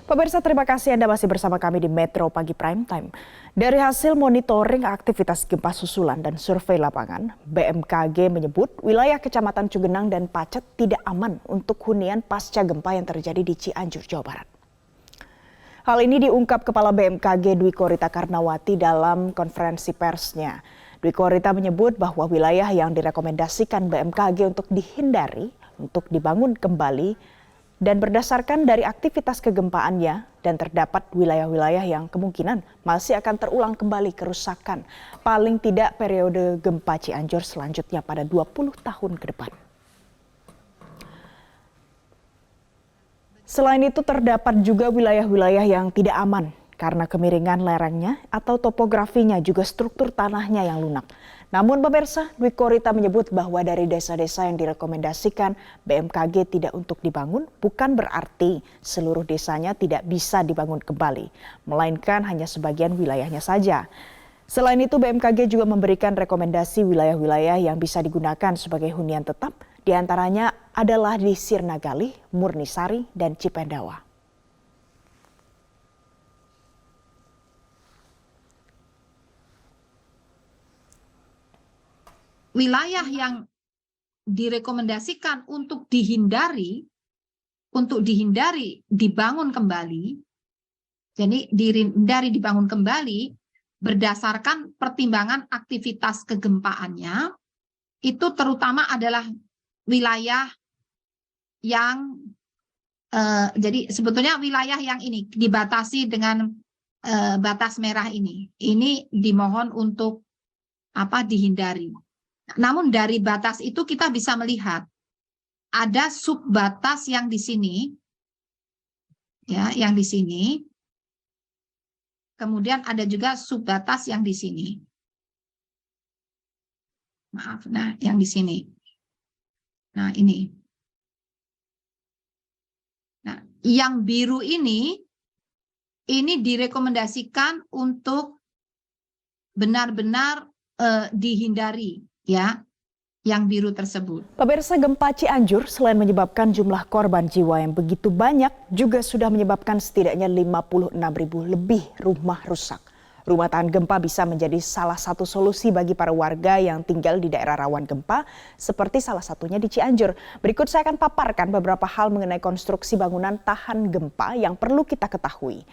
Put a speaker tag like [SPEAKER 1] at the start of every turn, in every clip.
[SPEAKER 1] Pemirsa, terima kasih Anda masih bersama kami di Metro Pagi Prime Time. Dari hasil monitoring aktivitas gempa susulan dan survei lapangan, BMKG menyebut wilayah Kecamatan Cugenang dan Pacet tidak aman untuk hunian pasca gempa yang terjadi di Cianjur, Jawa Barat. Hal ini diungkap Kepala BMKG Dwi Korita Karnawati dalam konferensi persnya. Dwi Korita menyebut bahwa wilayah yang direkomendasikan BMKG untuk dihindari untuk dibangun kembali dan berdasarkan dari aktivitas kegempaannya dan terdapat wilayah-wilayah yang kemungkinan masih akan terulang kembali kerusakan paling tidak periode gempa Cianjur selanjutnya pada 20 tahun ke depan. Selain itu terdapat juga wilayah-wilayah yang tidak aman karena kemiringan lerengnya atau topografinya juga struktur tanahnya yang lunak. Namun pemirsa, Dwi Korita menyebut bahwa dari desa-desa yang direkomendasikan BMKG tidak untuk dibangun bukan berarti seluruh desanya tidak bisa dibangun kembali, melainkan hanya sebagian wilayahnya saja. Selain itu BMKG juga memberikan rekomendasi wilayah-wilayah yang bisa digunakan sebagai hunian tetap, diantaranya adalah di Sirnagali, Murnisari, dan Cipendawa.
[SPEAKER 2] Wilayah yang direkomendasikan untuk dihindari dibangun kembali, jadi dihindari dibangun kembali berdasarkan pertimbangan aktivitas kegempaannya, itu terutama adalah wilayah yang jadi sebetulnya wilayah yang ini dibatasi dengan batas merah ini dimohon untuk dihindari. Namun dari batas itu kita bisa melihat ada subbatas yang di sini, ya, yang di sini. Kemudian ada juga subbatas yang di sini. Maaf, nah yang di sini. Nah ini. Nah, yang biru ini direkomendasikan untuk benar-benar dihindari. Ya, yang biru tersebut.
[SPEAKER 1] Pemirsa, gempa Cianjur selain menyebabkan jumlah korban jiwa yang begitu banyak, juga sudah menyebabkan setidaknya 56.000 lebih rumah rusak. Rumah tahan gempa bisa menjadi salah satu solusi bagi para warga yang tinggal di daerah rawan gempa, seperti salah satunya di Cianjur. Berikut saya akan paparkan beberapa hal mengenai konstruksi bangunan tahan gempa yang perlu kita ketahui.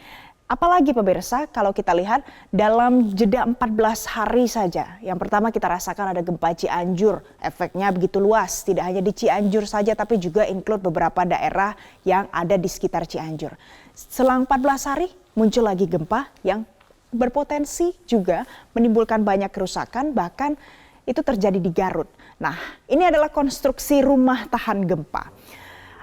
[SPEAKER 1] Apalagi pemirsa, kalau kita lihat dalam jeda 14 hari saja. Yang pertama kita rasakan ada gempa Cianjur. Efeknya begitu luas, tidak hanya di Cianjur saja tapi juga include beberapa daerah yang ada di sekitar Cianjur. Selang 14 hari muncul lagi gempa yang berpotensi juga menimbulkan banyak kerusakan, bahkan itu terjadi di Garut. Nah, ini adalah konstruksi rumah tahan gempa.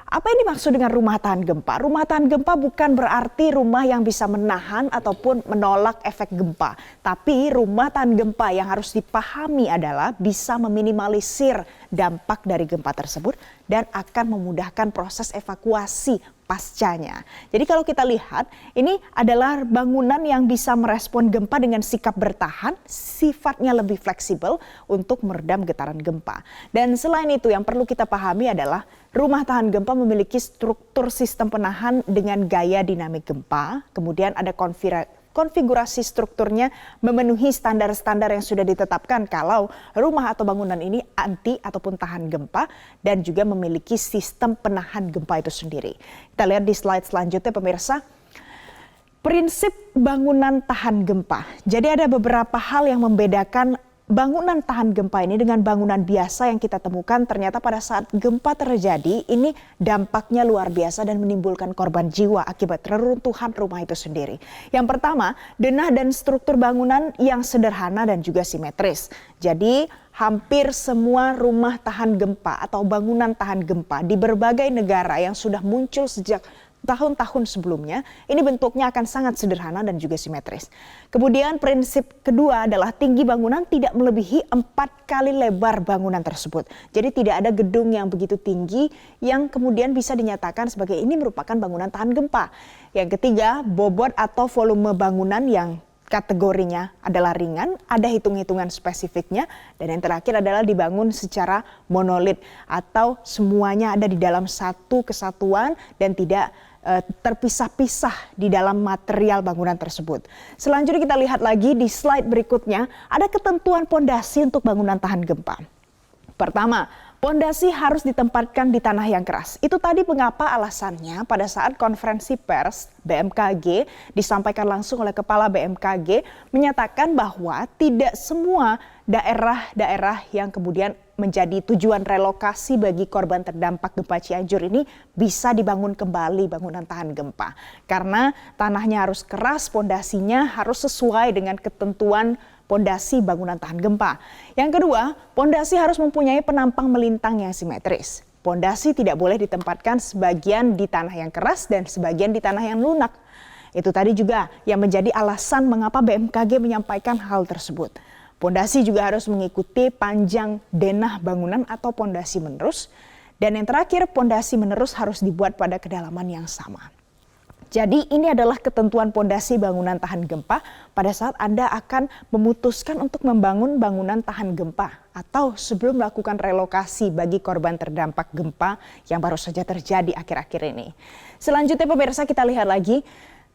[SPEAKER 1] Apa yang dimaksud dengan rumah tahan gempa? Rumah tahan gempa bukan berarti rumah yang bisa menahan ataupun menolak efek gempa. Tapi rumah tahan gempa yang harus dipahami adalah bisa meminimalisir dampak dari gempa tersebut dan akan memudahkan proses evakuasi pascanya. Jadi kalau kita lihat, ini adalah bangunan yang bisa merespon gempa dengan sikap bertahan, sifatnya lebih fleksibel untuk meredam getaran gempa. Dan selain itu yang perlu kita pahami adalah rumah tahan gempa memiliki struktur sistem penahan dengan gaya dinamik gempa, kemudian ada konfigurasi strukturnya memenuhi standar-standar yang sudah ditetapkan kalau rumah atau bangunan ini anti ataupun tahan gempa dan juga memiliki sistem penahan gempa itu sendiri. Kita lihat di slide selanjutnya pemirsa. Prinsip bangunan tahan gempa. Jadi ada beberapa hal yang membedakan bangunan tahan gempa ini dengan bangunan biasa yang kita temukan. Ternyata pada saat gempa terjadi ini dampaknya luar biasa dan menimbulkan korban jiwa akibat reruntuhan rumah itu sendiri. Yang pertama, denah dan struktur bangunan yang sederhana dan juga simetris. Jadi hampir semua rumah tahan gempa atau bangunan tahan gempa di berbagai negara yang sudah muncul sejak tahun-tahun sebelumnya, ini bentuknya akan sangat sederhana dan juga simetris. Kemudian prinsip kedua adalah tinggi bangunan tidak melebihi 4 kali lebar bangunan tersebut. Jadi tidak ada gedung yang begitu tinggi yang kemudian bisa dinyatakan sebagai ini merupakan bangunan tahan gempa. Yang ketiga, bobot atau volume bangunan yang kategorinya adalah ringan, ada hitung-hitungan spesifiknya, dan yang terakhir adalah dibangun secara monolit atau semuanya ada di dalam satu kesatuan dan tidak terpisah-pisah di dalam material bangunan tersebut. Selanjutnya kita lihat lagi di slide berikutnya, ada ketentuan pondasi untuk bangunan tahan gempa. Pertama, pondasi harus ditempatkan di tanah yang keras. Itu tadi mengapa alasannya pada saat konferensi pers BMKG disampaikan langsung oleh Kepala BMKG menyatakan bahwa tidak semua daerah-daerah yang kemudian menjadi tujuan relokasi bagi korban terdampak gempa Cianjur ini bisa dibangun kembali bangunan tahan gempa. Karena tanahnya harus keras, pondasinya harus sesuai dengan ketentuan pondasi bangunan tahan gempa. Yang kedua, pondasi harus mempunyai penampang melintang yang simetris. Pondasi tidak boleh ditempatkan sebagian di tanah yang keras dan sebagian di tanah yang lunak. Itu tadi juga yang menjadi alasan mengapa BMKG menyampaikan hal tersebut. Pondasi juga harus mengikuti panjang denah bangunan atau pondasi menerus. Dan yang terakhir, pondasi menerus harus dibuat pada kedalaman yang sama. Jadi ini adalah ketentuan pondasi bangunan tahan gempa pada saat Anda akan memutuskan untuk membangun bangunan tahan gempa atau sebelum melakukan relokasi bagi korban terdampak gempa yang baru saja terjadi akhir-akhir ini. Selanjutnya pemirsa, kita lihat lagi.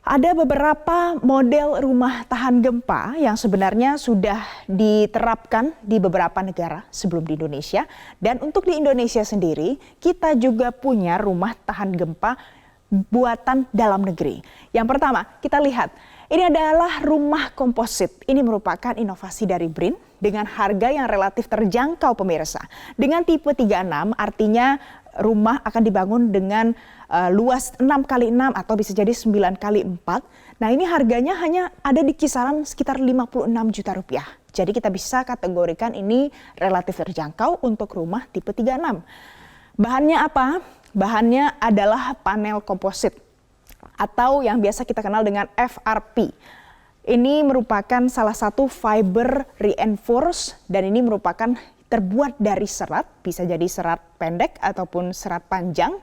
[SPEAKER 1] Ada beberapa model rumah tahan gempa yang sebenarnya sudah diterapkan di beberapa negara sebelum di Indonesia. Dan untuk di Indonesia sendiri, kita juga punya rumah tahan gempa buatan dalam negeri. Yang pertama, kita lihat. Ini adalah rumah komposit. Ini merupakan inovasi dari BRIN dengan harga yang relatif terjangkau pemirsa. Dengan tipe 36 artinya rumah akan dibangun dengan luas 6x6 atau bisa jadi 9x4. Nah ini harganya hanya ada di kisaran sekitar 56 juta rupiah. Jadi kita bisa kategorikan ini relatif terjangkau untuk rumah tipe 36. Bahannya apa? Bahannya adalah panel komposit atau yang biasa kita kenal dengan FRP. Ini merupakan salah satu fiber reinforced dan ini merupakan terbuat dari serat, bisa jadi serat pendek ataupun serat panjang,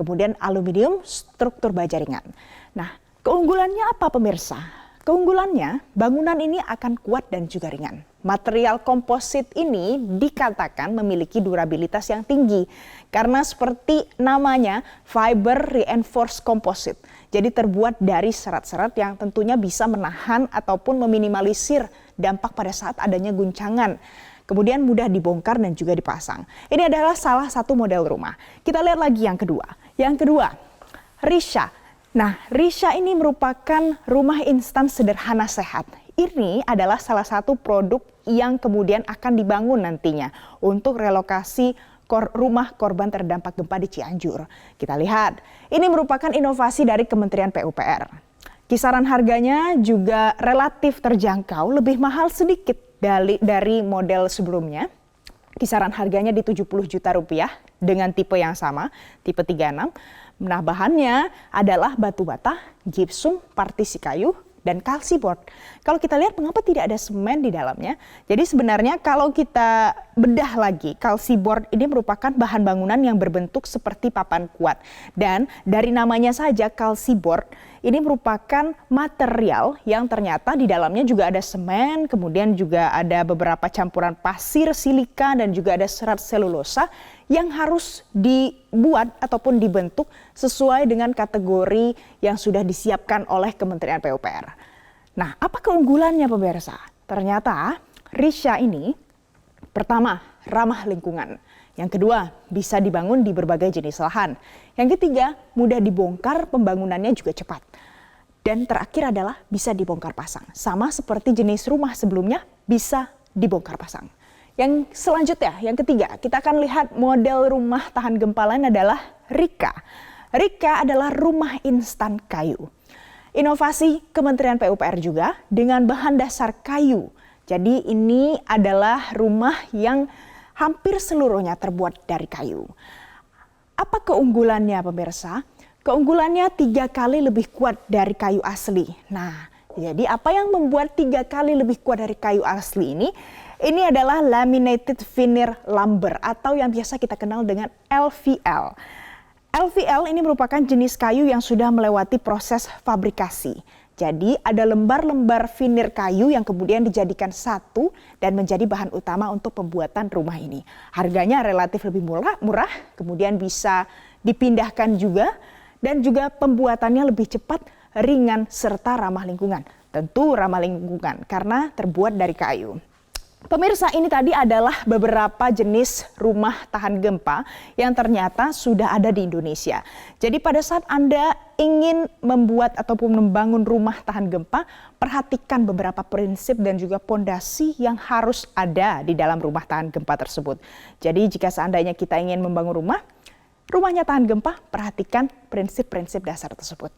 [SPEAKER 1] kemudian aluminium, struktur baja ringan. Nah, keunggulannya apa pemirsa? Keunggulannya, bangunan ini akan kuat dan juga ringan. Material komposit ini dikatakan memiliki durabilitas yang tinggi karena seperti namanya fiber reinforced composite. Jadi terbuat dari serat-serat yang tentunya bisa menahan ataupun meminimalisir dampak pada saat adanya guncangan. Kemudian mudah dibongkar dan juga dipasang. Ini adalah salah satu model rumah. Kita lihat lagi yang kedua. Yang kedua, Risha. Nah, Risha ini merupakan rumah instan sederhana sehat. Ini adalah salah satu produk yang kemudian akan dibangun nantinya untuk relokasi rumah korban terdampak gempa di Cianjur. Kita lihat, ini merupakan inovasi dari Kementerian PUPR. Kisaran harganya juga relatif terjangkau, lebih mahal sedikit dari model sebelumnya. Kisaran harganya di 70 juta rupiah dengan tipe yang sama, tipe 36. Nah, bahannya adalah batu bata, gipsum, partisi kayu, dan kalsiboard. Kalau kita lihat mengapa tidak ada semen di dalamnya. Jadi sebenarnya kalau kita bedah lagi, kalsiboard ini merupakan bahan bangunan yang berbentuk seperti papan kuat. Dan dari namanya saja kalsiboard ini merupakan material yang ternyata di dalamnya juga ada semen, kemudian juga ada beberapa campuran pasir, silika, dan juga ada serat selulosa yang harus dibuat ataupun dibentuk sesuai dengan kategori yang sudah disiapkan oleh Kementerian PUPR. Nah, apa keunggulannya pemirsa? Ternyata Risha ini pertama ramah lingkungan. Yang kedua, bisa dibangun di berbagai jenis lahan. Yang ketiga, mudah dibongkar, pembangunannya juga cepat. Dan terakhir adalah bisa dibongkar pasang. Sama seperti jenis rumah sebelumnya, bisa dibongkar pasang. Yang selanjutnya, yang ketiga, kita akan lihat model rumah tahan gempa lain adalah Rika. Rika adalah rumah instan kayu. Inovasi Kementerian PUPR juga dengan bahan dasar kayu. Jadi ini adalah rumah yang hampir seluruhnya terbuat dari kayu. Apa keunggulannya pemirsa? Keunggulannya 3 kali lebih kuat dari kayu asli. Nah, jadi apa yang membuat 3 kali lebih kuat dari kayu asli ini? Ini adalah laminated veneer lumber atau yang biasa kita kenal dengan LVL. LVL ini merupakan jenis kayu yang sudah melewati proses fabrikasi. Jadi ada lembar-lembar veneer kayu yang kemudian dijadikan satu dan menjadi bahan utama untuk pembuatan rumah ini. Harganya relatif lebih murah, kemudian bisa dipindahkan juga dan juga pembuatannya lebih cepat, ringan, serta ramah lingkungan. Tentu ramah lingkungan karena terbuat dari kayu. Pemirsa, ini tadi adalah beberapa jenis rumah tahan gempa yang ternyata sudah ada di Indonesia. Jadi pada saat Anda ingin membuat ataupun membangun rumah tahan gempa, perhatikan beberapa prinsip dan juga pondasi yang harus ada di dalam rumah tahan gempa tersebut. Jadi jika seandainya kita ingin membangun rumahnya tahan gempa, perhatikan prinsip-prinsip dasar tersebut.